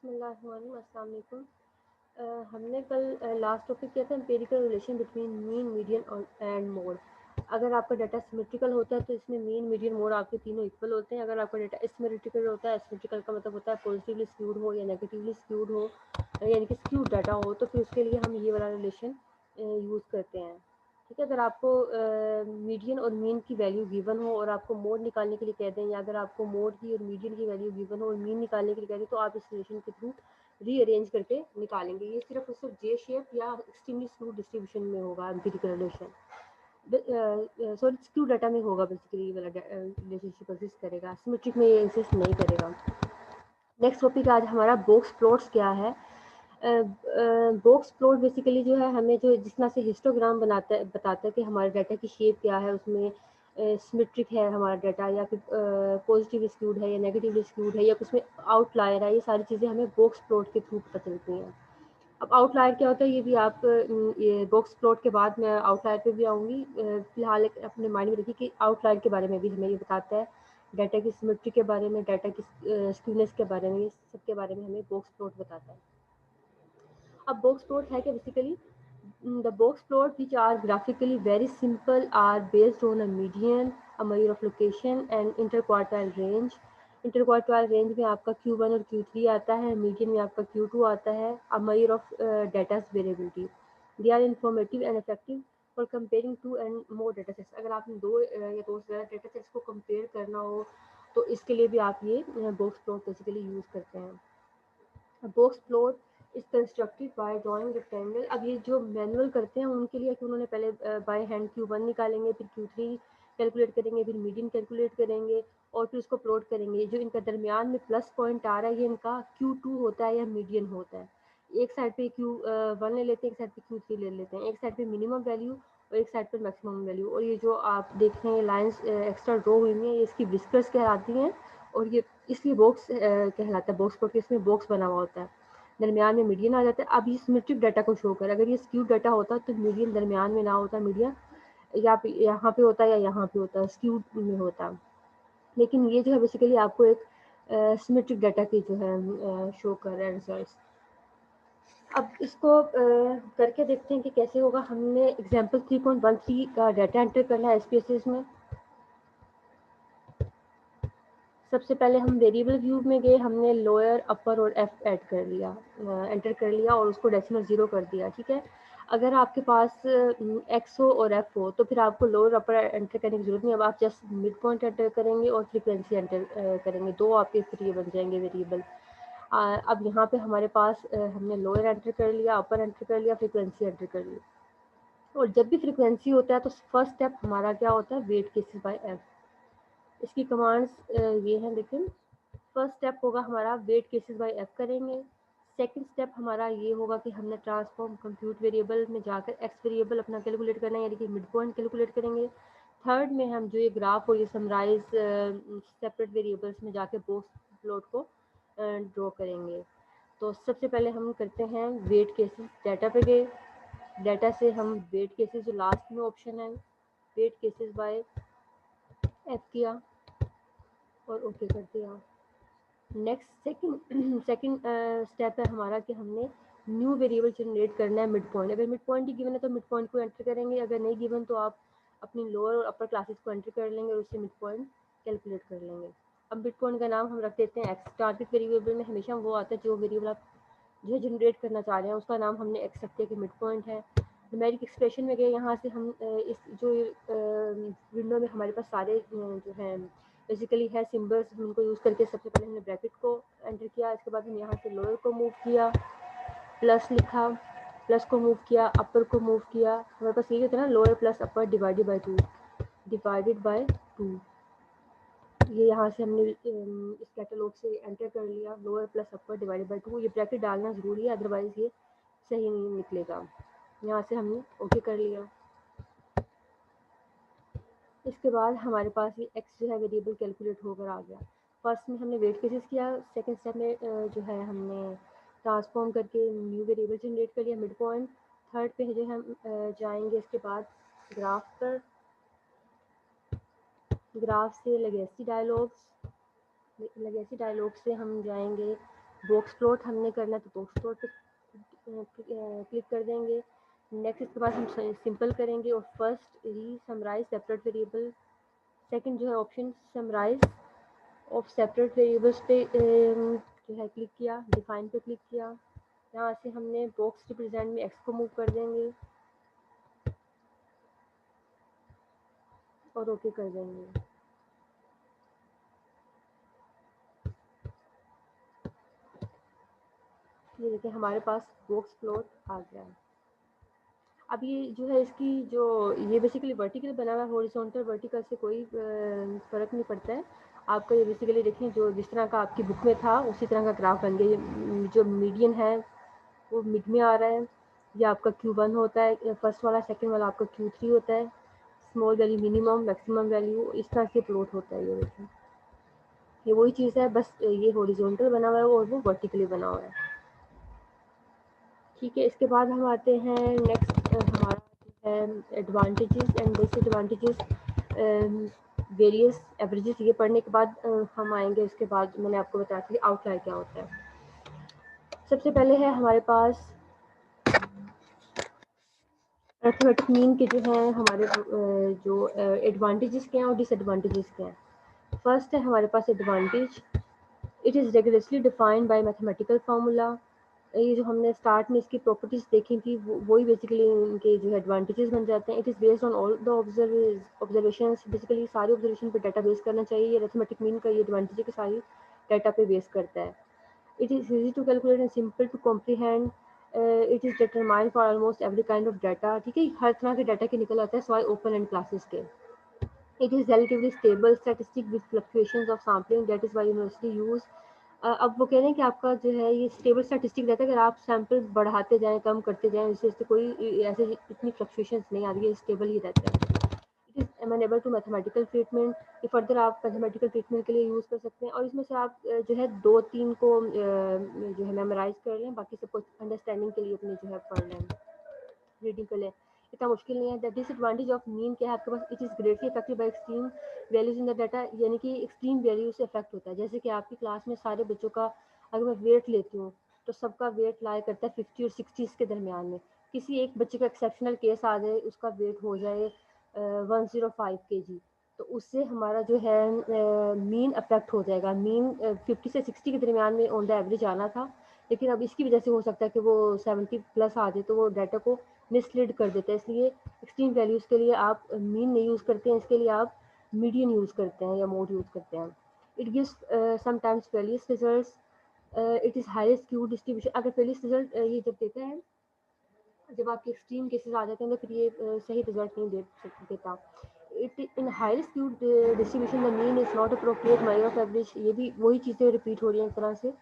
बिस्मिल्लाहिर्रहमानिर्रहीम, अस्सलाम वालेकुम। हमने कल लास्ट टॉपिक किया था empirical relation between mean, median और एंड मोड। अगर आपका डाटा सिमेट्रिकल होता है तो इसमें मीन, मीडियन, मोड आपके तीनों इक्वल होते हैं। अगर आपका डाटा एसिमेट्रिकल होता है, एसिमेट्रिकल का मतलब होता है पॉजिटिवली स्क्यूड हो या नेगेटिवली स्क्यूड हो, यानी कि स्क्यूड डाटा हो, तो फिर उसके लिए हम ये वाला रिलेशन यूज़ करते हैं। ठीक है, अगर आपको मीडियन और मीन की वैल्यू गिवन हो और आपको मोड निकालने के लिए कह दें, या अगर आपको मोड की और मीडियन की वैल्यू गिवन हो और मीन निकालने के लिए कह दें, तो आप इस रिलेशन के थ्रू रीअरेंज करके निकालेंगे। ये सिर्फ और सिर्फ जे शेप या एक्सट्रीमली स्क्यू डिस्ट्रीब्यूशन में होगा empirical relation, sorry skew data में होगा। बेसिकली ये वाला रिलेशनशिप एग्जिस्ट करेगा, सिमेट्रिक में ये एग्जिस्ट नहीं करेगा। नेक्स्ट टॉपिक आज हमारा बॉक्स प्लॉट्स क्या है। बॉक्स प्लॉट बेसिकली जो है हमें जो जिस तरह से हिस्टोग्राम बताता है कि हमारे डाटा की शेप क्या है, उसमें सिमेट्रिक है हमारा डाटा या फिर पॉजिटिव स्क्यूड है या नेगेटिव स्क्यूड है या उसमें आउटलायर है, ये सारी चीज़ें हमें बॉक्स प्लॉट के थ्रू पता चलती हैं। अब आउटलायर क्या होता है ये भी आप ये बॉक्स प्लॉट के बाद मैं आउटलायर पे भी आऊँगी। फिलहाल अपने माइंड में रखिए कि आउटलायर के बारे में भी हमें ये बताता है, डाटा की सिमेट्री के बारे में, डाटा की स्क्यूनेस के बारे में, ये सब के बारे में हमें बॉक्स प्लॉट बताता है। अब बॉक्स प्लॉट है क्या basically? The box plot, which are graphically very simple, are based on a median, a measure of location and interquartile range. Interquartile range में आपका Q1 और Q3 आता है, median में आपका Q2 आता है, a measure of data's variability. They are informative and effective for comparing two and more data sets. अगर आपने दो या दो से ज़्यादा डेटा सेट्स को कंपेयर करना हो तो इसके लिए भी आप ये बॉक्स प्लॉट बेसिकली यूज़ करते हैं। Box plot is constructed by drawing rectangle. अब ये जो मैनुअल करते हैं उनके लिए कि उन्होंने पहले बाय हैंड Q1 निकालेंगे, फिर Q3 कैलकुलेट करेंगे, फिर मीडियन कैलकुलेट करेंगे और फिर उसको प्लॉट करेंगे। जो इनका दरमियान में प्लस पॉइंट आ रहा है ये इनका Q2 होता है या मीडियन होता है। एक साइड पे Q1 ले लेते हैं, एक साइड पे Q3 ले लेते हैं, एक साइड पे मिनिमम वैल्यू और एक साइड पर मैक्सिमम वैल्यू। और ये जो आप देख रहे हैं लाइंस एक्स्ट्रा ड्रॉ हुई हैं, ये इसकी विस्कर्स कहलाती हैं और ये इसलिए बॉक्स कहलाता है बॉक्स प्लॉट, इसमें बॉक्स बना हुआ होता है, दरमियान में मीडियन आ जाता है। अब ये सिमेट्रिक डाटा को शो कर, अगर ये स्क्यू डाटा होता तो मीडियन दरमियान में ना होता, मीडियन या यहाँ पे होता या यहाँ पे होता, स्क्यू में होता। लेकिन ये जो है बेसिकली आपको एक सिमेट्रिक डाटा की जो है शो कर रहा है रिजल्ट। अब इसको करके देखते हैं कि कैसे होगा। हमने एग्जाम्पल 3.13 का डाटा एंटर करना है SPSS में। सबसे पहले हम वेरिएबल व्यू में गए, हमने लोअर, अपर और एफ ऐड कर लिया, एंटर कर लिया और उसको डेसिमल 0 कर दिया। ठीक है, अगर आपके पास एक्स हो और एफ हो तो फिर आपको लोअर अपर एंटर करने की जरूरत नहीं। अब आप जस्ट मिड पॉइंट एंटर करेंगे और फ्रीक्वेंसी एंटर करेंगे, दो आपके फिर ये बन जाएंगे वेरिएबल। अब यहाँ पे हमारे पास हमने लोअर एंटर कर लिया, अपर एंटर कर लिया, फ्रीक्वेंसी एंटर कर ली। और जब भी फ्रीक्वेंसी होता है तो फर्स्ट स्टेप हमारा क्या होता है, वेट केसेस बाय एफ। इसकी कमांड्स ये हैं, देखिए। फर्स्ट स्टेप होगा हमारा वेट केसेस बाय एफ करेंगे। सेकंड स्टेप हमारा ये होगा कि हमने ट्रांसफॉर्म कंप्यूट वेरिएबल में जाकर एक्स वेरिएबल अपना कैलकुलेट करना है, यानी कि मिड पॉइंट कैलकुलेट करेंगे। थर्ड में हम जो ये ग्राफ और ये समराइज सेपरेट वेरिएबल्स में जाके बॉक्स प्लॉट को ड्रॉ करेंगे। तो सबसे पहले हम करते हैं वेट केसेस, डाटा पे गए, डाटा से हम वेट केसेस जो लास्ट में ऑप्शन है वेट केसेस बाय एफ किया और ओके कर दिया। नेक्स्ट सेकंड स्टेप है हमारा कि हमने न्यू वेरिएबल जनरेट करना है मिड पॉइंट। अगर मिड पॉइंट ही गिवन है तो मिड पॉइंट को एंटर करेंगे, अगर नहीं गिवन तो आप अपनी लोअर और अपर क्लासेस को एंटर कर लेंगे और उससे मिड पॉइंट कैलकुलेट कर लेंगे। अब मिड पॉइंट का नाम हम रख देते हैं एक्स। टारगेट वेरिएबल में हमेशा वो आता है जो वेरिएबल आप जो जनरेट करना चाह रहे हैं उसका नाम हमने एक्स रख दिया कि मिड पॉइंट है। न्यूमेरिक एक्सप्रेशन में गए, यहाँ से हम इस जो विंडो में हमारे पास सारे जो हैं बेसिकली है सिम्बल्स, हम उनको यूज़ करके सबसे पहले हमने ब्रैकेट को एंटर किया, इसके बाद हम यहाँ से लोअर को मूव किया, प्लस लिखा, प्लस को मूव किया, अपर को मूव किया। हमारे पास यही होता है ना, lower plus upper divided by 2। ये यहाँ से हमने इस कैटलॉग से एंटर कर लिया, lower plus upper divided by 2। ये ब्रैकेट डालना ज़रूरी है, अदरवाइज़ ये सही नहीं निकलेगा। यहाँ से हमने ओके कर लिया। इसके बाद हमारे पास ये एक्स जो है वेरिएबल कैलकुलेट होकर आ गया। फर्स्ट में हमने वेट केसेस किया, सेकंड स्टेप में जो है हमने ट्रांसफॉर्म करके न्यू वेरिएबल जनरेट कर लिया मिड पॉइंट। थर्ड पे जो हम जाएंगे इसके बाद ग्राफ पर, ग्राफ से लेगेसी डायलॉग से हम जाएंगे बॉक्स प्लॉट हमने करना है तो बॉक्स प्लॉट पे क्लिक कर देंगे। नेक्स्ट इसके बाद हम सिंपल करेंगे और फर्स्ट ही समराइज सेपरेट वेरिएबल, सेकंड जो है option summarize of separate variables पे जो है क्लिक किया, डिफाइन पे क्लिक किया। यहाँ से हमने बॉक्स रिप्रेजेंट में एक्स को मूव कर देंगे और ओके कर देंगे। ये देखिए हमारे पास बॉक्स प्लॉट आ गया है। अब ये जो है इसकी जो ये बेसिकली वर्टिकल बना हुआ है, हॉरिजॉन्टल वर्टिकल से कोई फ़र्क नहीं पड़ता है। आपका ये बेसिकली देखें जो जिस तरह का आपकी बुक में था उसी तरह का ग्राफ बन गया। ये जो मीडियन है वो मिड में आ रहा है, ये आपका Q1 होता है फर्स्ट वाला, सेकंड वाला आपका Q3 होता है। Small value minimum, maximum value इस तरह से प्लॉट होता है। ये देखिए ये वही चीज़ है, बस ये हॉरिजॉन्टल बना हुआ है और वो वर्टिकली बना हुआ है। ठीक है, इसके बाद हम आते हैं नेक्स्ट हमारा है advantages and disadvantages, various averages. ये पढ़ने के बाद हम आएंगे, उसके बाद मैंने आपको बताया था कि आउटलायर क्या होता है। सबसे पहले है हमारे पास अरिथमेटिक मीन के जो है हमारे जो एडवांटेजेस क्या हैं और डिसएडवांटेजेस क्या हैं। फर्स्ट है हमारे पास advantage, it is rigorously defined by mathematical formula. ये जो हमने स्टार्ट में इसकी प्रॉपर्टीज देखी थी वही बेसिकली इनके जो है एडवांटेजेस बन जाते हैं। It is based on all the observations, basically सारे ऑब्जर्वेशन पे डाटा बेस करना चाहिए। ये अरिथमेटिक मीन का ये एडवांटेज है कि सारी डाटा पे बेस करता है। It is easy to calculate and simple to comprehend. It is determined for almost every kind of data. ठीक है, हर तरह के डाटा के निकल आता है सवाई ओपन एंड क्लासेस के। It is relatively stable statistic with fluctuations of sampling, that is why university use। अब वो कह रहे हैं कि आपका जो है ये स्टेबल स्टैटिस्टिक रहता है, अगर आप सैंपल बढ़ाते जाएं कम करते जाएं इससे कोई ऐसे इतनी फ्लक्चुएशंस नहीं आ रही है, स्टेबल ही रहता है। It is amenable to mathematical treatment, ये फर्दर आप मैथमेटिकल ट्रीटमेंट के लिए यूज़ कर सकते हैं। और इसमें से आप जो है 2-3 को जो है मेमोराइज कर लें, बाकी सबको अंडरस्टैंडिंग के लिए अपने जो है पढ़ लें, रीडिंग कर लें, इतना मुश्किल नहीं है। द डिसएडवांटेज ऑफ मीन क्या है आपके पास, it is greatly affected by extreme values in the data, यानी कि एक्सट्रीम वैल्यू से अफेक्ट होता है। जैसे कि आपकी क्लास में सारे बच्चों का अगर मैं वेट लेती हूँ तो सबका वेट लाया करता है 50 और 60 के दरमियान में। किसी एक बच्चे का एक्सेप्शनल केस आ जाए, उसका वेट हो जाए 105 kg, तो उससे हमारा जो है मीन अफेक्ट हो जाएगा। मीन 50 से 60 के दरमियान में ऑन द एवरेज आना था, लेकिन अब इसकी वजह से हो सकता है कि वो 70 प्लस आ जाए, तो वो डाटा को मिसलीड कर देता है। इसलिए एक्सट्रीम वैल्यूज़ के लिए आप मीन नहीं यूज़ करते हैं, इसके लिए आप मीडियन यूज़ करते हैं या मोड यूज़ करते हैं। It gives sometimes fallacious results, it is highly skewed distribution. अगर फेलियस रिजल्ट ये जब देता है, जब आपके एक्सट्रीम केसेस आ जाते हैं तो फिर ये सही रिजल्ट नहीं देता। It in highly skewed distribution the mean is not appropriate measure of average. ये भी वही चीज़ें रिपीट हो रही हैं एक तरह से।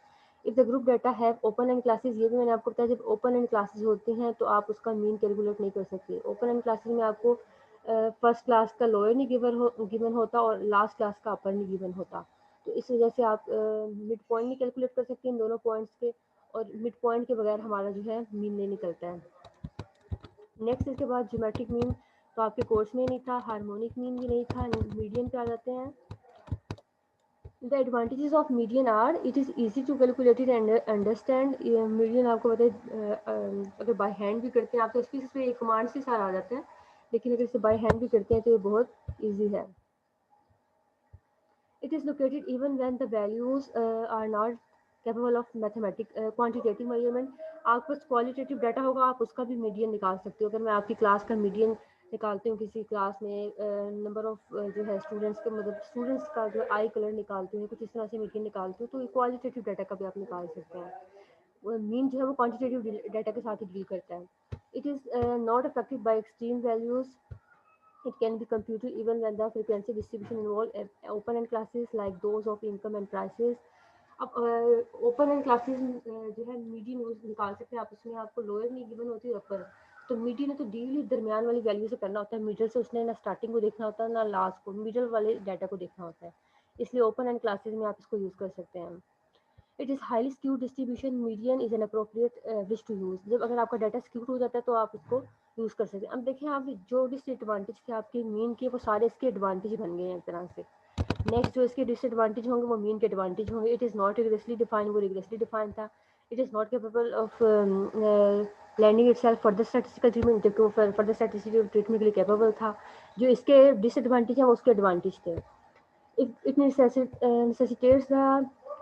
If the group data have open and classes, ये भी मैंने आपको बताया, जब ओपन एंड क्लासेस होती हैं तो आप उसका मीन कैलकुलेट नहीं कर सकते। ओपन एंड क्लासेस में आपको फर्स्ट क्लास का लोअर नहीं गिवन होता और लास्ट क्लास का अपर नहीं गिवन होता, तो इस वजह से आप मिड पॉइंट नहीं कैलकुलेट कर सकते इन दोनों पॉइंट्स के, और मिड पॉइंट के बगैर हमारा जो है मीन नहीं निकलता है। नेक्स्ट इसके बाद ज्योमेट्रिक मीन तो आपके कोर्स में नहीं था, हार्मोनिक मीन भी नहीं था, मीडियन पे आ जाते हैं। The advantages of median are, it is easy to calculate it and understand. Median आपको बताए अगर बाय हैंड भी करते हैं आप तो इसकी पे कमांड से सारा आ जाता है, लेकिन अगर इसे बाय हैंड भी करते हैं तो ये बहुत ईजी है। It is located even when the values are not capable of mathematic quantitative measurement। आपके पास क्वालिटेटिव डाटा होगा, आप उसका भी मीडियन निकाल सकते हो। अगर मैं आपकी क्लास का मीडियन निकालती हूँ, किसी क्लास में नंबर ऑफ जो है स्टूडेंट्स के, मतलब स्टूडेंट्स का जो आई कलर निकालती हूँ, कुछ इस तरह से मीडियन निकालती हूँ, तो क्वालिटेटिव डाटा का भी आप निकाल सकते हैं। मीन जो है वो क्वांटिटेटिव डाटा के साथ ही डील करता है। It is not affected by extreme values. It can be computed even when the frequency distribution involve open-end classes like those of income and prices। अब ओपन एंड क्लासेस जो है median निकाल सकते हैं आप, उसमें आपको लोअर नहीं गिवन होती अपर, तो मीडियन है तो डील दरमियान वाली वैल्यू से करना होता है। मिडल से उसने ना स्टार्टिंग को देखना होता है ना लास्ट को, मिडल वाले डाटा को देखना होता है, इसलिए ओपन एंड क्लासेस में आप इसको यूज़ कर सकते हैं। It is highly skewed distribution, median is an appropriate which to use. जब अगर आपका डाटा स्क्यूड हो जाता है तो आप उसको यूज़ कर सकते हैं। अब देखें आप जो डिसएडवांटेज थे आपके मीन के, वो सारे इसके एडवांटेज बन गए हैं एक तरह से। नेक्स्ट जो इसके डिसएडवांटेज होंगे वो मीन के एडवांटेज होंगे। It is not rigorously defined, वो रिग्रेसली डिफाइंड था। It is not capable of landing itself for the statistical treatment, जबकि वो फॉर द स्टैटिस्टिकल ट्रीटमेंट के लिए कैपेबल था। जो इसके डिसएडवांटेज हैं वो उसके एडवांटेज थे। It necessitates the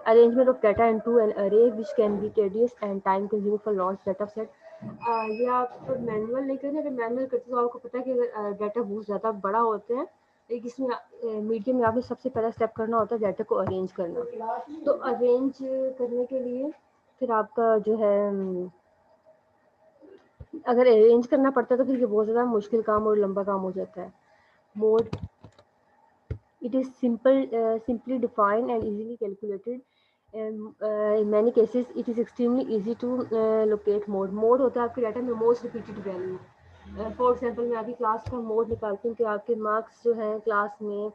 arrangement of data into an array which can be tedious and time consuming for large data set. ये आप मैनुअल नहीं करें, अगर मैनुअल करते तो आपको पता है कि अगर डाटा बहुत ज़्यादा बड़ा होता है, एक इसमें मीडियम में आपने सबसे पहला स्टेप करना होता है डाटा को अरेंज करना। तो अरेंज करने के लिए फिर आपका जो है अगर अरेंज करना पड़ता है तो फिर ये बहुत ज़्यादा मुश्किल काम और लंबा काम हो जाता है। Mode, it is simply defined and easily calculated. In many cases it is extremely easy to locate mode. Mode होता है आपके डाटा में most repeated value. For example मैं आपकी क्लास का मोड निकालती हूँ कि आपके मार्क्स जो हैं क्लास में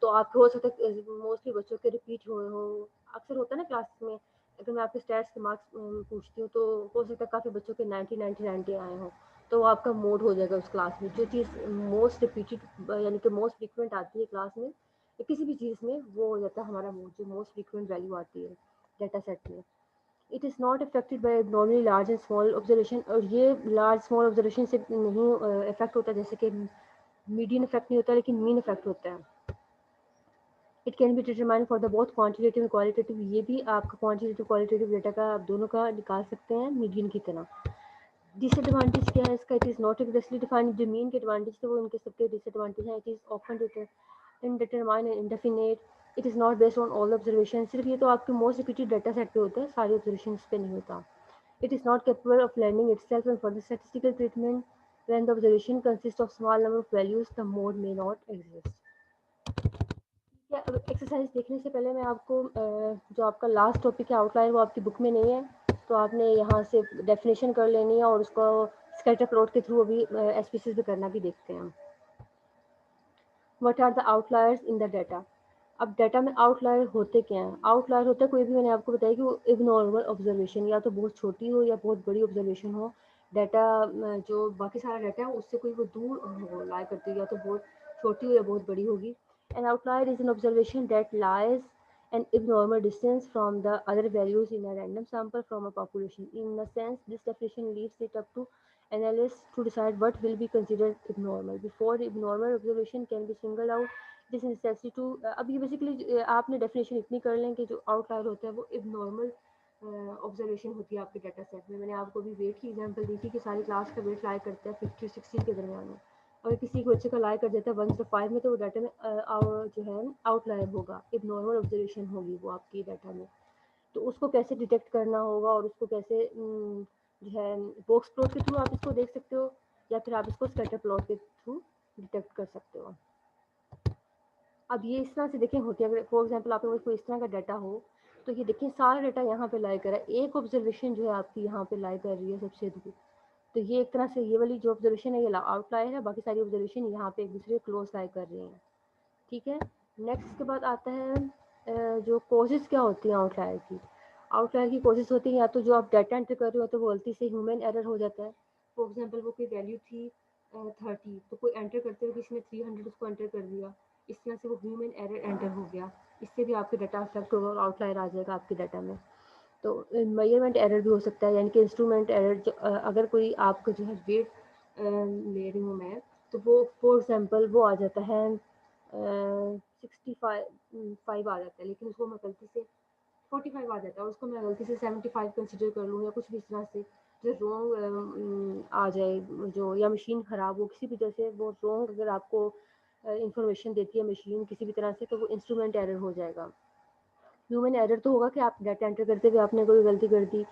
तो आपके हो सकता है मोस्टली बच्चों के रिपीट हुए हों। अक्सर होता है ना क्लास में, अगर मैं आपके स्टैट्स के मार्क्स पूछती हूँ तो हो सकता है काफ़ी बच्चों के 90 आए हों, तो आपका मोड हो जाएगा उस क्लास में। जो चीज़ मोस्ट रिपीटेड यानी कि मोस्ट फ्रीक्वेंट आती है क्लास में या किसी भी चीज़ में, वो हो जाता है हमारा मोड, जो मोस्ट फ्रीक्वेंट वैल्यू आती है डाटा सेट में। It is not affected bye normally large and small observation, और ये लार्ज स्मॉल ऑब्जर्वेशन से नहीं इफेक्ट होता, जैसे कि मीडियन इफेक्ट नहीं होता लेकिन मीन इफेक्ट होता है। It can be determined for the both quantitative and qualitative, ये भी आपका क्वांटिटेटिव क्वालिटेटिव डेटा का आप दोनों का निकाल सकते हैं मीडियन की तरह। डिसएडवांटेज क्या है इसका? It is not rigorously defined. जो मीन के एडवांटेज थे वो उनके सबके डिसएडवांटेज हैं। It is often indeterminate and indefinite. It is not based on all observation, सिर्फ ये तो आपके मोस्ट रिपीटेड डाटा सेट पे होता है, सारी ऑब्जर्वेशन पे नहीं होता। It is not capable of learning itself and for the statistical treatment when the observation consist of small number of values the mode may not exist. क्या exercise देखने से पहले मैं आपको जो आपका लास्ट टॉपिक है आउटलाइन, वो आपकी बुक में नहीं है, तो आपने यहाँ से डेफिनेशन कर लेनी है और उसको स्कैटर प्लॉट के थ्रू अभी एसपीसीज पे करना भी देखते हैं। What are the outliers in the data? अब डाटा में आउटलायर होते क्या हैं? आउटलायर होता है कोई भी, मैंने आपको बताया कि वो इग्नोरेबल ऑब्जर्वेशन, या तो बहुत छोटी हो या बहुत बड़ी ऑब्जर्वेशन हो, डाटा जो बाकी सारा डाटा है उससे कोई वो दूर हो लाई करती हो, या तो बहुत छोटी हो या बहुत बड़ी होगी। An outlier is an observation that lies an abnormal distance from the other values in a random sample from a population. In a sense, this definition leaves it up to analysts to decide what will be considered abnormal. Before abnormal observation can be singled out, it is necessary to अब ये basically आपने definition इतनी कर लें कि जो outlier होता है वो abnormal ऑब्जर्वेशन होती है आपके डाटा सेट में। मैंने आपको अभी वेट की एग्जांपल दी थी कि सारी क्लास का वेट लाई करता है 50 16 के दरमियान में। अगर किसी बच्चे का लाई कर देता है 1 से 5 में, तो वो डाटा में जो है आउटलायर होगा, एक नॉर्मल ऑब्जर्वेशन होगी वो आपकी डाटा में। तो उसको कैसे डिटेक्ट करना होगा और उसको कैसे जो है बॉक्स प्लॉट के थ्रू आप इसको देख सकते हो, या फिर आप इसको स्कैटर प्लॉट के थ्रू डिटेक्ट कर सकते हो। अब ये इस तरह से देखें होती है, अगर फॉर एग्जांपल आपके पास कोई इस तरह का डाटा हो, तो ये देखिए सारा डाटा यहाँ पे लाई कर रहा है, एक ऑब्जर्वेशन जो है आपकी यहाँ पे लाई कर रही है सबसे दूर, तो ये एक तरह से ये वाली जो ऑब्जर्वेशन है ये आउटलायर है, बाकी सारी ऑब्जर्वेशन यहाँ पे एक दूसरे क्लोज लाई कर रही हैं। ठीक है, नेक्स्ट के बाद आता है जो कॉजेज़ क्या होती हैं आउटलायर की। आउटलायर की कॉजेज़ होती हैं या तो जो आप डाटा एंटर कर रहे हो तो वो गलती से ह्यूमन एरर हो जाता है। फॉर एग्जांपल वो कोई वैल्यू थी 30, तो कोई एंटर करते हुए किसी ने 300 उसको एंटर कर दिया, इस तरह से वो ह्यूमन एरर एंटर हो गया, इससे भी आपके डाटा अफेक्ट होगा और आउटलायर आ जाएगा आपके डाटा में। तो मेजरमेंट एरर भी हो सकता है, यानी कि इंस्ट्रूमेंट एरर, जो अगर कोई आपका जो है वेट ले रही हूँ मैं, तो वो फॉर एग्जांपल वो आ जाता है 65 आ जाता है, लेकिन उसको मैं गलती से 45 आ जाता है और उसको मैं गलती से 75 कंसिडर कर लूँ, या कुछ भी इस तरह से जो रॉन्ग आ जाए, जो या मशीन ख़राब हो किसी भी तरह से, वो रॉन्ग अगर आपको इंफॉर्मेशन देती है मशीन किसी भी तरह से, तो वो इंस्ट्रूमेंट एरर हो जाएगा। ह्यूमन एरर तो होगा कि आप डाटा एंटर करते हुए आपने कोई गलती कर दी,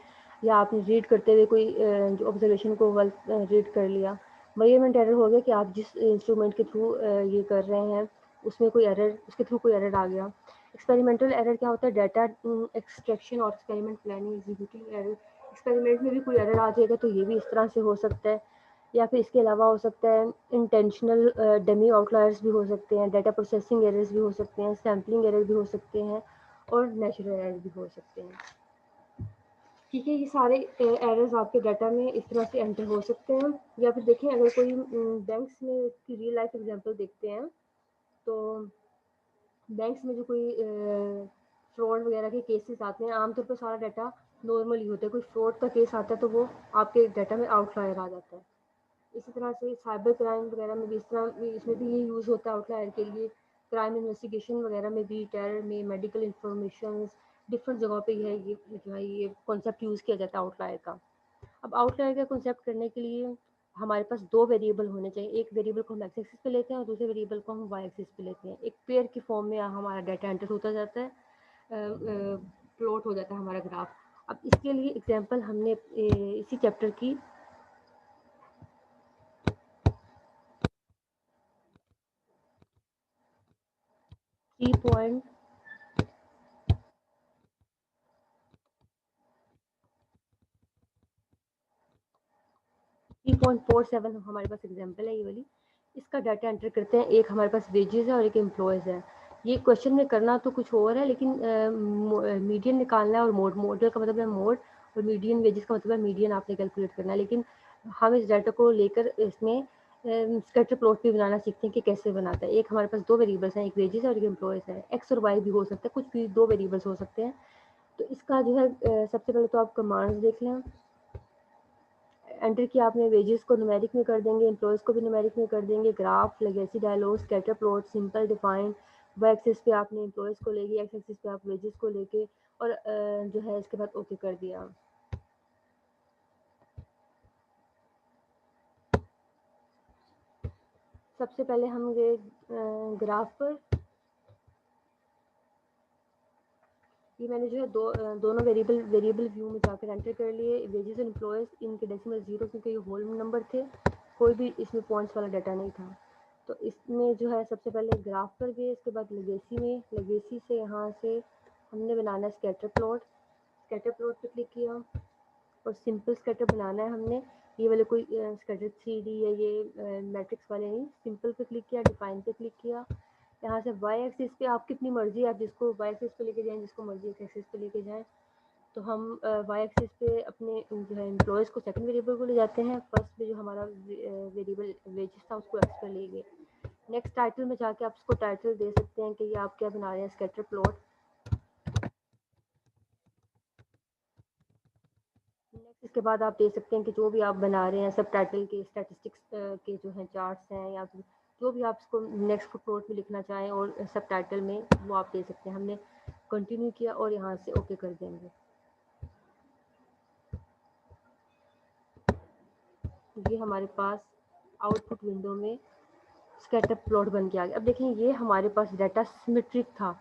या आपने रीड करते हुए कोई जो ऑब्जर्वेशन को रीड कर लिया। मेजरमेंट एरर हो गया कि आप जिस इंस्ट्रूमेंट के थ्रू ये कर रहे हैं उसमें कोई एरर, उसके थ्रू कोई एरर आ गया। एक्सपेरिमेंटल एरर क्या होता है? डाटा एक्सट्रैक्शन और experiment planning executing error. Experiment में भी कोई एरर आ जाएगा तो ये भी इस तरह से हो सकता है, या फिर इसके अलावा हो सकता है इंटेंशनल डमी आउटलायर्स भी हो सकते हैं, डाटा प्रोसेसिंग एरर्स भी हो सकते हैं, सैम्पलिंग एरर भी हो सकते हैं, और नेचुरल एरर भी हो सकते हैं। ठीक है, ये सारे एरर्स आपके डाटा में इस तरह से एंटर हो सकते हैं। या फिर देखें, अगर कोई बैंक्स में इसकी रियल लाइफ एग्जांपल देखते हैं, तो बैंक्स में जो कोई फ्रॉड वगैरह के केसेस आते हैं, आमतौर पर सारा डाटा नॉर्मल ही होता है, कोई फ्रॉड का केस आता है तो वो आपके डाटा में आउटलायर आ जाता है। इसी तरह से साइबर क्राइम वगैरह में भी इस तरह इसमें भी ये यूज़ होता है आउटलायर के लिए। क्राइम इन्वेस्टिगेशन वगैरह में भी, टेरर में, मेडिकल इंफॉर्मेशन, डिफरेंट जगहों पे ये जो है ये कॉन्सेप्ट यूज़ किया जाता है आउटलायर का। अब आउटलायर का कॉन्सेप्ट करने के लिए हमारे पास दो वेरिएबल होने चाहिए। एक वेरिएबल को हम एक्स एक्सिस पे लेते हैं और दूसरे वेरिएबल को हम वाई एक्सिस पे लेते हैं। एक पेयर की फॉर्म में हमारा डाटा एंटर होता जाता है, प्लॉट हो जाता है हमारा ग्राफ। अब इसके लिए एग्जांपल हमने इसी चैप्टर की 3 3.47 हमारे पास एग्जांपल है ये वाली। इसका डाटा एंटर करते हैं। एक हमारे पास वेजेस है और एक एम्प्लॉयज़ है। ये क्वेश्चन में करना तो कुछ और है, लेकिन मीडियन निकालना है और मॉडल का मतलब है मोड, और मीडियन वेजेस का मतलब है मीडियन आपने कैलकुलेट करना है। लेकिन हम इस डाटा को लेकर इसमें स्कैटर प्लॉट भी बनाना सीखते हैं कि कैसे बनाता है। एक हमारे पास दो वेरिएबल्स हैं, एक वेजेस है और एक एम्प्लॉयज़ है। एक्स और वाई भी हो सकता है, कुछ भी दो वेरिएबल्स हो सकते हैं। तो इसका जो है सबसे पहले तो आप कमांड्स देख लें। एंटर किया आपने, वेजेस को न्यूमेरिक में कर देंगे, एम्प्लॉयज़ को भी न्यूमेरिक में कर देंगे। Graph, legacy dialog, scatter plot, simple, define. Y axis पे आपने एम्प्लॉयज़ को लेके, एक्स एक्सिस पे आप वेजेस को लेके, और जो है इसके बाद ओके कर दिया। सबसे पहले हम गए ग्राफ पर। ये मैंने जो है दोनों वेरिएबल व्यू में जाकर एंटर कर लिए। वेजेस और एम्प्लॉयज़ इनके डेसिमल ज़ीरो, क्योंकि ये होल नंबर थे, कोई भी इसमें पॉइंट्स वाला डाटा नहीं था। तो इसमें जो है सबसे पहले ग्राफ पर गए, इसके बाद लेगेसी में, लेगेसी से यहाँ से हमने बनाना है स्कैटर प्लॉट। स्कैटर प्लॉट पे क्लिक किया और सिंपल स्कैटर बनाना है हमने। ये वाले कोई स्कैटर 3D या ये मैट्रिक्स वाले नहीं, सिंपल पे क्लिक किया, डिफाइन पे क्लिक किया। यहाँ से वाई एक्सिस पे आप कितनी मर्जी, आप जिसको वाई एक्सिस पे लेके जाएं, जिसको मर्जी एक्स एक्सिस पे लेके जाएं। तो हम वाई एक्सिस पे अपने जो है एम्प्लॉयज़ को सेकंड वेरिएबल को ले जाते हैं। फर्स्ट पे जो हमारा वेरिएबल वेजेस था उसको एक्स पे ले गए। नेक्स्ट टाइटल में जाके आप उसको टाइटल दे सकते हैं कि ये आप क्या बना रहे हैं, स्कैटर प्लॉट। नेक्स्ट इसके बाद आप दे सकते हैं कि जो भी आप बना रहे हैं सब टाइटल के स्टैटिस्टिक्स के जो हैं चार्ट्स हैं, या फिर जो भी आप इसको नेक्स्ट प्लॉट में लिखना चाहें और सब टाइटल में, वो आप दे सकते हैं। हमने कंटिन्यू किया और यहाँ से ओके कर देंगे। ये हमारे पास आउटपुट विंडो में स्कैटर प्लॉट बन के आ गया। अब देखें ये हमारे पास डाटा सिमेट्रिक था,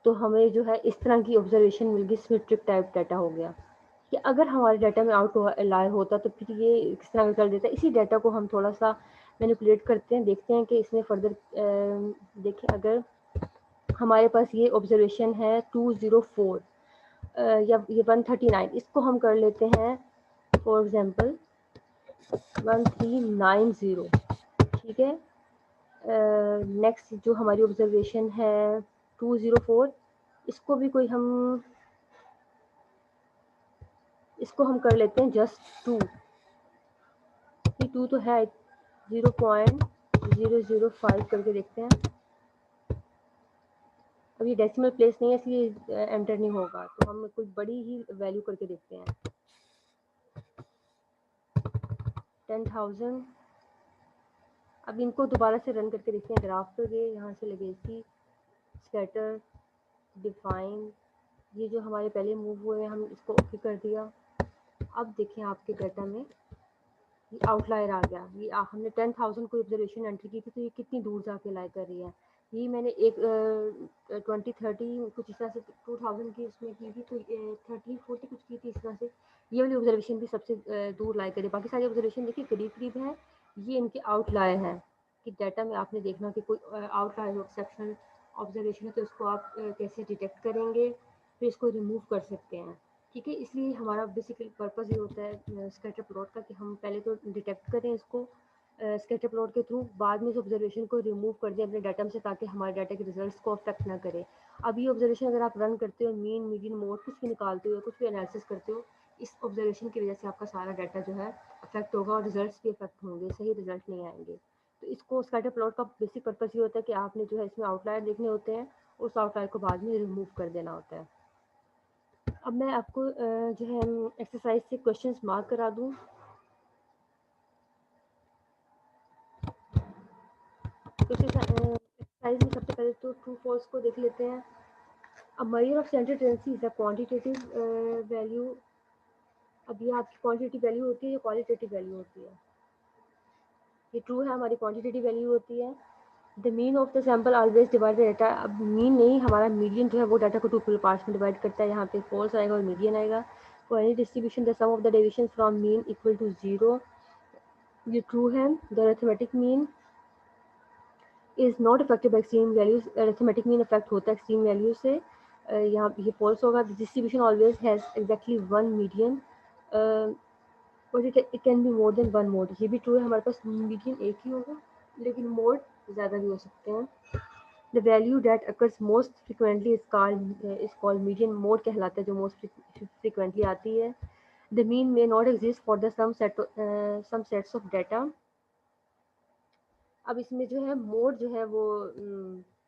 तो हमें जो है इस तरह की ऑब्जर्वेशन मिल गई, सिमेट्रिक टाइप डाटा हो गया। कि अगर हमारे डाटा में आउटलायर होता तो फिर ये किस तरह कर देता। इसी डाटा को हम थोड़ा सा मैनिपुलेट करते हैं, देखते हैं कि इसमें फर्दर देखें। अगर हमारे पास ये ऑब्जर्वेशन है 204 या ये 139, इसको हम कर लेते हैं फॉर एग्जांपल 1390, ठीक है। नेक्स्ट जो हमारी ऑब्जर्वेशन है 204, इसको भी कोई हम इसको हम कर लेते हैं जस्ट 2। ये 2 तो है, 0.005 करके देखते हैं। अब ये डेसिमल प्लेस नहीं है इसलिए एंटर नहीं होगा, तो हम कोई बड़ी ही वैल्यू करके देखते हैं। 10,000। अब इनको दोबारा से रन करके देखते हैं। ग्राफ पे गए, यहाँ से लेगेसी, स्कैटर, डिफाइन, ये जो हमारे पहले मूव हुए हैं हम इसको ओके कर दिया। अब देखें आपके डाटा में ये आउटलायर आ गया। ये हमने 10,000 कोई ऑब्जर्वेशन एंट्री की थी, तो ये कितनी दूर जाके लाई कर रही है। ये मैंने एक 20-30 कुछ इस तरह से 2000 की इसमें की थी, तो 30-40 कुछ की थी इस तरह से। ये वाली ऑब्जर्वेशन भी सबसे दूर लाई करी। बाकी सारी ऑब्जर्वेशन देखिए करीब करीब है। ये इनके आउटलायर हैं कि डाटा में आपने देखना कि कोई आउटलायर एक्सेप्शनल ऑब्जर्वेशन है तो उसको आप कैसे डिटेक्ट करेंगे, फिर इसको रिमूव कर सकते हैं। ठीक है, इसलिए हमारा बेसिकली पर्पज़ ये होता है स्कैटर प्लॉट का कि हम पहले तो डिटेक्ट करें इसको स्कैटर प्लॉट के थ्रू, बाद में इस ऑब्जर्वेशन को रिमूव कर दें अपने डाटा में से, ताकि हमारे डाटा के रिजल्ट्स को अफेक्ट ना करे। अब ये ऑब्जर्वेशन अगर आप रन करते हो, मीन, मीडियन, मोड कुछ भी निकालते हो, कुछ भी एनालिसिस करते हो, इस ऑब्जर्वेशन की वजह से आपका सारा डाटा जो है अफेक्ट होगा और रिजल्ट्स भी अफेक्ट होंगे, सही रिजल्ट नहीं आएंगे। तो इसको स्कैटर प्लॉट का बेसिक पर्पज़ ये होता है कि आपने जो है इसमें आउटलायर देखने होते हैं उस आउटलायर को बाद में रिमूव कर देना होता है। अब मैं आपको जो है एक्सरसाइज से क्वेश्चंस मार्क करा दूं। एक्सरसाइज में सबसे पहले तो ट्रू फॉल्स को देख लेते हैं। A measure of central tendency is a quantitative value. अब ये आपकी क्वांटिटेटिव वैल्यू होती है या क्वालिटेटिव वैल्यू होती है? ये ट्रू है, हमारी क्वांटिटेटिव वैल्यू होती है। The mean of the sample always divide the data. अब मीन नहीं, हमारा मीडियन जो है वो डाटा को टू इक्वल पार्ट्स में डिवाइड करता है। यहाँ पे फॉल्स आएगा और मीडियन आएगा। For any distribution the sum of the deviation from mean equal to 0, ये ट्रू है। The arithmetic mean is not affected by extreme values. Arithmetic mean affect होता है एक्सट्रीम वैल्यू से। यहाँ ये फॉल्स होगा। Distribution always has exactly one median, but it can be more than one mod. ये भी ट्रू है, हमारे पास मीडियन एक ही होगा लेकिन मोड ज़्यादा भी हो सकते हैं। The value that occurs most frequently is called median, mode कहलाता है जो मोस्ट फ्रिक्वेंटली आती है। The mean may not exist for the some sets of data. अब इसमें जो है मोड जो है वो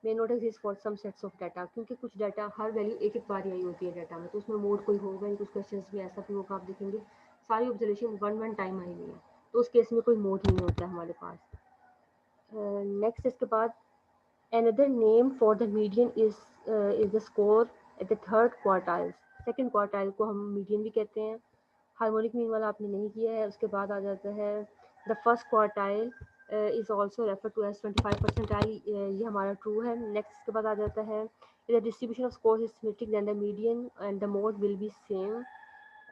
may not exist for some sets of data, क्योंकि कुछ डाटा हर वैल्यू एक एक बार आई होती है डाटा में, तो उसमें मोड कोई होगा नहीं। कुछ क्वेश्चंस में ऐसा भी होगा, आप देखेंगे सारी ऑब्जर्वेशन वन टाइम आई हुई है, तो उस केस में कोई मोड नहीं होता हमारे पास। नेक्स्ट इसके बाद another name for the median is the score at the third quartile। Second quartile को हम मीडियन भी कहते हैं। हार्मोनिक मीन वाला आपने नहीं किया है। उसके बाद आ जाता है the first quartile is also refer to as 25 percentile, ये हमारा ट्रू है। नेक्स्ट इसके बाद आ जाता है the distribution of score is symmetric then the median and the mode will be same,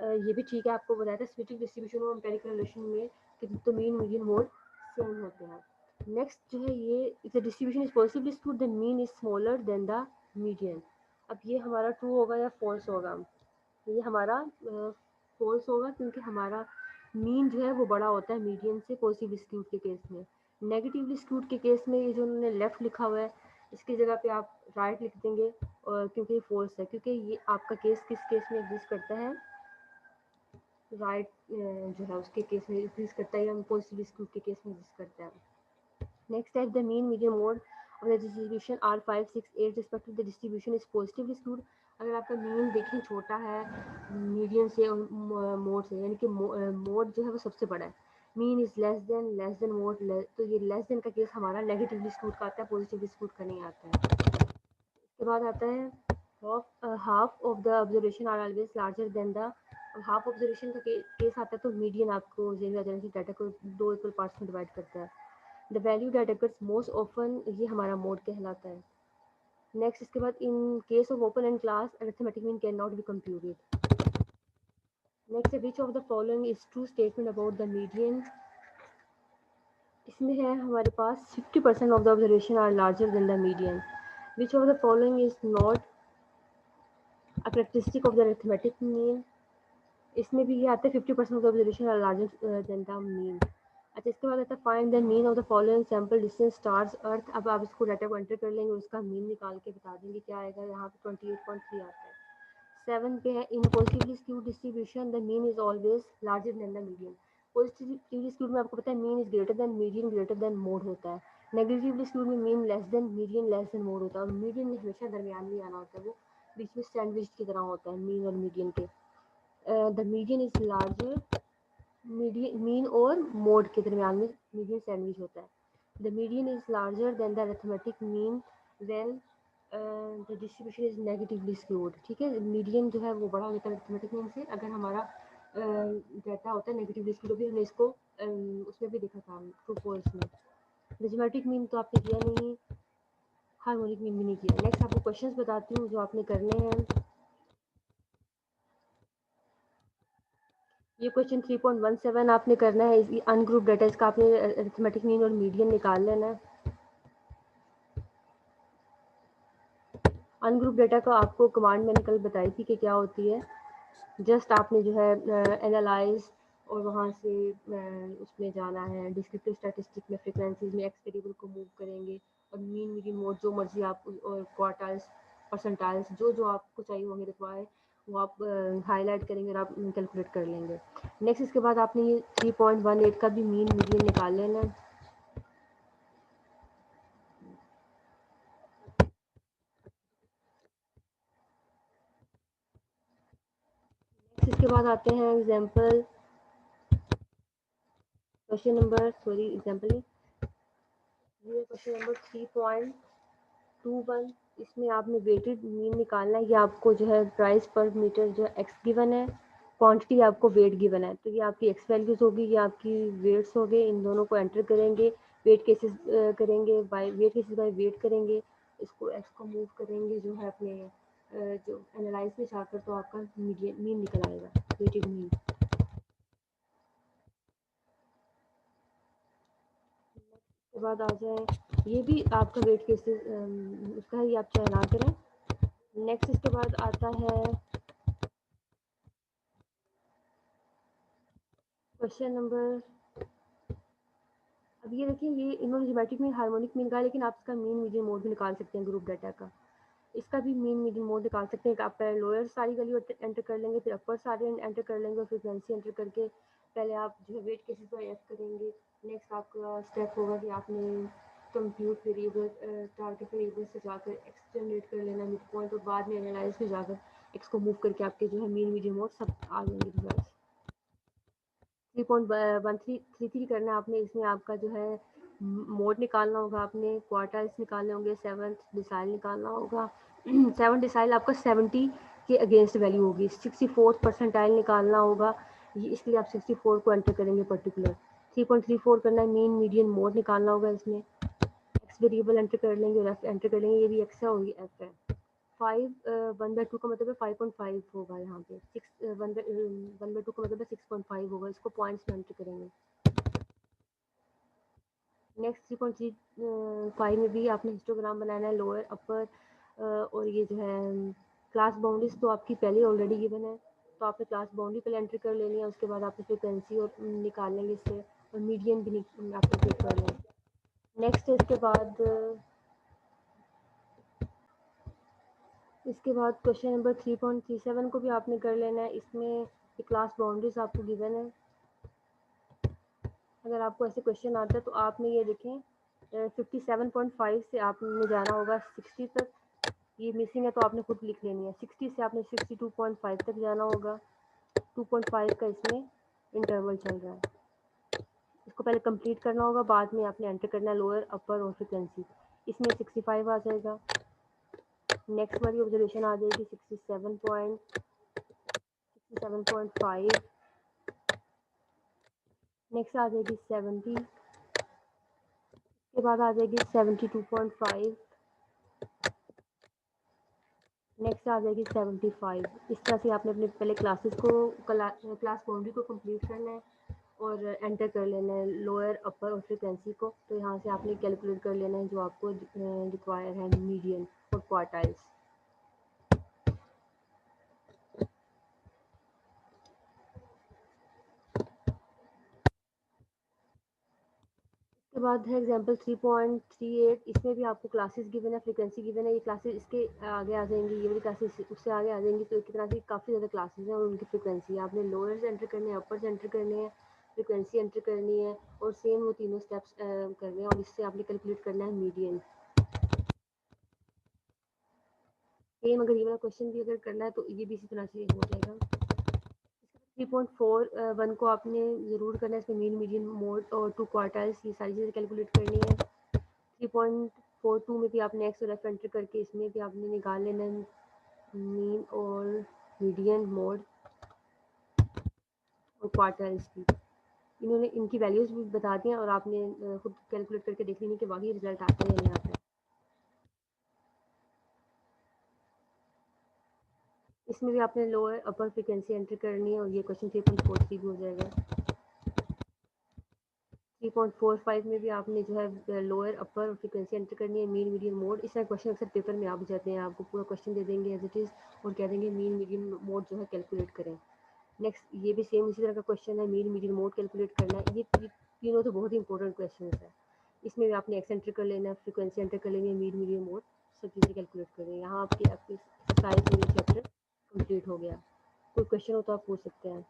ये भी ठीक है। आपको बताया था सिमेट्रिक डिस्ट्रीब्यूशन और एम्पिरिकल रिलेशन में कि तो मीन मीडियन मोड सेम होते हैं। नेक्स्ट जो है ये if the distribution is positively skewed the mean is smaller than the median. अब ये हमारा ट्रू होगा या फॉल्स होगा? ये हमारा फॉल्स होगा, क्योंकि हमारा मीन जो है वो बड़ा होता है मीडियन से पॉजिटिवली स्क्यूड के केस में। नेगेटिवली स्क्यूड के केस में ये जो उन्होंने लेफ्ट लिखा हुआ है इसकी जगह पे आप राइट लिख देंगे, और क्योंकि ये फॉल्स है, क्योंकि ये आपका केस किस केस में एग्जिस्ट करता है, राइट जो है उसके केस में एग्जिस्ट करता है, या पॉजिटिवली स्क्यूड के केस में एग्जिस्ट करता है। Next type, the mean median mode of the distribution are 5, 6, 8 respective the distribution is positively skewed। अगर आपका मीन देखें छोटा है मीडियन से और मोड से, यानी कि मोड जो है वो सबसे बड़ा है, mean is less than mode, तो ये लेस देन का केस हमारा नेगेटिवली स्क्यूड का आता है, पॉजिटिवली स्क्यूड का नहीं आता है। उसके बाद आता है half of the observation are always larger than the. Half observation का केस आता है तो मीडियन आपको डाटा को दो इक्वल पार्ट्स में डिवाइड करता है। The value that occurs most often, ये हमारा मोड कहलाता है। नेक्स्ट इसके बाद in case of open end class arithmetic mean cannot be computed. Next है which of the following is true statement about the median. इसमें है हमारे पास 50% of the observation are larger than the median. Which of the following is not a characteristic of the arithmetic mean. इसमें भी ये आता है 50% of the observation are larger than the mean. अच्छा, इसके बाद आता है find the mean of the following sample distance stars earth. अब आप इसको डाटा को एंटर कर लेंगे, उसका मीन निकाल के बता देंगे क्या आएगा। यहाँ पे 28.3 आता है। 7 पे है in positively skewed distribution the mean is always larger than the median. Positively skewed में आपको पता है mean is greater than median greater than mode होता है। नेगेटिवली स्क्यूड में mean less than median less than mode होता है, और मीडियन में हमेशा दरमियान में आना होता है, वो बीच में सैंडविच की तरह होता है मीन और मीडियन के। The median is larger, mean और मोड के दरमियान में मीडियन सैंडविच होता है। The median is larger than the arithmetic mean when the distribution is negatively skewed. ठीक है, मीडियन जो है वो बड़ा होता है अरिथमेटिक मीन से अगर हमारा डाटा होता है नेगेटिवली स्क्यूड। भी हमने इसको उसमें भी देखा था ट्रू फॉल्स में। द ज्योमेट्रिक मीन तो आपने किया नहीं, हार्मोनिक मीन भी नहीं किया। नेक्स्ट आपको क्वेश्चंस बताती हूँ जो आपने करने हैं। ये क्वेश्चन 3.17 आपने करना है। अनग्रुप डाटा, इसका आपने अरिथमेटिक मीन और मीडियन निकाल लेना है। अनग्रुप डाटा को आपको कमांड मैंने कल बताई थी कि क्या होती है। जस्ट आपने जो है एनालाइज और वहाँ से उसमें जाना है डिस्क्रिप्टिव स्टैटिस्टिक में, फ्रीक्वेंसीज में एक्स वेरिएबल को मूव करेंगे, और मीन मीडियन मोड जो मर्जी आप, और क्वार्टाइल्स परसेंटाइल्स जो जो आपको चाहिए होंगे रिक्वायर, वो आप हाईलाइट करेंगे और आप कैलकुलेट कर लेंगे। नेक्स्ट इसके बाद आपने ये 3.18 का भी मीन मीडियन निकाल लेना है। इसके बाद आते हैं example question number example question number 3.21। इसमें आपने वेटेड मीन निकालना है। ये आपको जो है प्राइस पर मीटर जो एक्स गिवन है, क्वांटिटी आपको वेट गिवन है, तो ये आपकी एक्स वैल्यूज होगी, ये आपकी वेट्स हो गए। इन दोनों को एंटर करेंगे, वेट केसेस करेंगे, by weight cases by weight करेंगे, इसको एक्स को मूव करेंगे जो है अपने जो एनालाइज में जाकर, तो आपका मीन निकल आएगा, वेटेड मीन। उसके बाद आ जाए, ये भी आपका वेट केसेस उसका ही आप चाहे ना करें। नेक्स्ट इसके बाद आता है क्वेश्चन नंबर, अब ये देखिए, ये इन्होंने ज्योमेट्रिक मीन हार्मोनिक मीन कहा, लेकिन आप इसका मीन मीडियन मोड भी निकाल सकते हैं ग्रुप डाटा का। इसका भी मीन मीडियन मोड निकाल सकते हैं कि आप पहले लोअर सारी वैल्यू एंटर कर लेंगे, फिर अपर सारे एंटर कर लेंगे, और फ्रीक्वेंसी एंटर करके पहले आप जो है वेट केसेस पर एफ करेंगे। नेक्स्ट आपका स्टेप होगा कि आपने कंप्यूट वेरिएबल टारगेट वेरिएबल से जाकर एक्स जनरेट कर लेना मिड पॉइंट, और बाद में एनालाइज में जाकर एक्स को मूव करके आपके जो है मीन मीडियन मोड सब आ जाएंगे रिजल्ट। 3.1333 करना है आपने। इसमें आपका जो है मोड निकालना होगा, आपने क्वार्टाइल्स निकालने होंगे, सेवन्थ डिसाइल निकालना होगा। सेवन डिसाइल आपका 70 के अगेंस्ट वैल्यू होगी। 64 परसेंटाइल निकालना होगा, ये इसके लिए आप 64 को एंटर करेंगे पर्टिकुलर। 3.34 करना है, मीन मीडियन मोड निकालना होगा। इसमें एक्स वेरिएबल एंटर कर लेंगे और एफ एंटर कर लेंगे, ये भी एक्स है और ये एफ है। 1/2 का मतलब है 5.5 होगा, यहाँ पे 1/2 का मतलब है 6.5 होगा, इसको पॉइंट्स में एंटर करेंगे। नेक्स्ट 3.35 में भी आपने हिस्टोग्राम बनाना है, लोअर अपर, और ये जो है क्लास बाउंड्रीज तो आपकी पहले ऑलरेडी गिवन है, तो आपने क्लास बाउंड्री पहले एंटर कर लेनी है। उसके बाद आपने फ्रिक्वेंसी और निकाल लेंगे इससे, और मीडियन भी आपने क्लिक कर लेंगे। नेक्स्ट इसके बाद क्वेश्चन नंबर 3.37 को भी आपने कर लेना है। इसमें क्लास बाउंड्रीज आपको गिवन है। अगर आपको ऐसे क्वेश्चन आता है तो आपने ये देखें 57.5 से आपने जाना होगा 60 तक, ये मिसिंग है तो आपने खुद लिख लेनी है। 60 से आपने 62.5 तक जाना होगा। 2.5 का इसमें इंटरवल चल रहा है, इसको पहले कंप्लीट करना होगा, बाद में आपने एंटर करना है लोअर अपर और फ्रिक्वेंसी। इसमें 65 आ जाएगा। नेक्स्ट वाली ऑब्जर्वेशन आ जाएगी 67.5। नेक्स्ट आ जाएगी 70, के बाद आ जाएगी 72.5। नेक्स्ट आ जाएगी 75। इस तरह से आपने अपने पहले क्लासेस को क्लास बाउंड्री को कंप्लीट करना है और एंटर कर लेना है लोअर अपर और फ्रिक्वेंसी को। तो यहाँ से आपने कैलकुलेट कर लेना है जो आपको रिक्वायर है मीडियन और क्वार्टाइल्स। उसके बाद है एग्जांपल 3.38। इसमें भी आपको क्लासेस गिवन है, फ्रीक्वेंसी गिवन है। ये क्लासेस इसके आगे आ जाएंगी, ये वाली क्लासेस उससे आगे आ जाएंगी। तो एक तरह से काफ़ी ज़्यादा क्लासेस हैं और उनकी फ्रीक्वेंसी आपने लोअर्स एंटर करने हैं, अपर्स एंटर करने हैं, फ्रीक्वेंसी एंटर करनी है, और सेम वो तीनों स्टेप्स करने हैं, और इससे आपने कैलकुलेट करना है मीडियन। सेम अगर ये वाला क्वेश्चन भी अगर करना है तो ये भी इसी तरह से हो जाएगा। 3.41 को आपने ज़रूर करना है, इसमें मीन मीडियन मोड और 2 क्वार्टाइल्स, ये सारी चीज़ें कैलकुलेट करनी है। 3.42 में भी आपने एक्स और एफ एंटर करके इसमें भी आपने निकाल लेना है मीन और मीडियन मोड और क्वार्टाइल्स की। इन्होंने इनकी वैल्यूज़ भी बता दी हैं और आपने खुद कैलकुलेट करके देख लेनी कि वाकई रिजल्ट आता है या नहीं आता है। इसमें भी आपने लोअर अपर फ्रिक्वेंसी एंटर करनी है और ये क्वेश्चन 3.43 भी हो जाएगा। 3.45 में भी आपने जो है लोअर अपर फ्रिक्वेंसी एंटर करनी है, मीन मीडियन मोड। इस तरह क्वेश्चन अक्सर पेपर में आ भी जाते हैं, आपको पूरा क्वेश्चन दे देंगे एज इट इज़ और कह देंगे मीन मीडियन मोड जो है कैलकुलेट करें। नेक्स्ट ये भी सेम इसी तरह का क्वेश्चन है, मीन मीडियन मोड कैलकुलेट करना है। ये तीनों तो बहुत ही इंपॉर्टेंट क्वेश्चन है। इसमें भी आपने एक्स एंटर कर लेना है, फ्रिक्वेंसी एंटर कर लेनी है, मीन मीडियन मोड, सब चीज़ें कैलकुलेट कर रहे हैं। यहाँ आपकी एक्सरसाइज और ये चैप्टर कंप्लीट हो गया। कोई क्वेश्चन हो तो आप पूछ सकते हैं।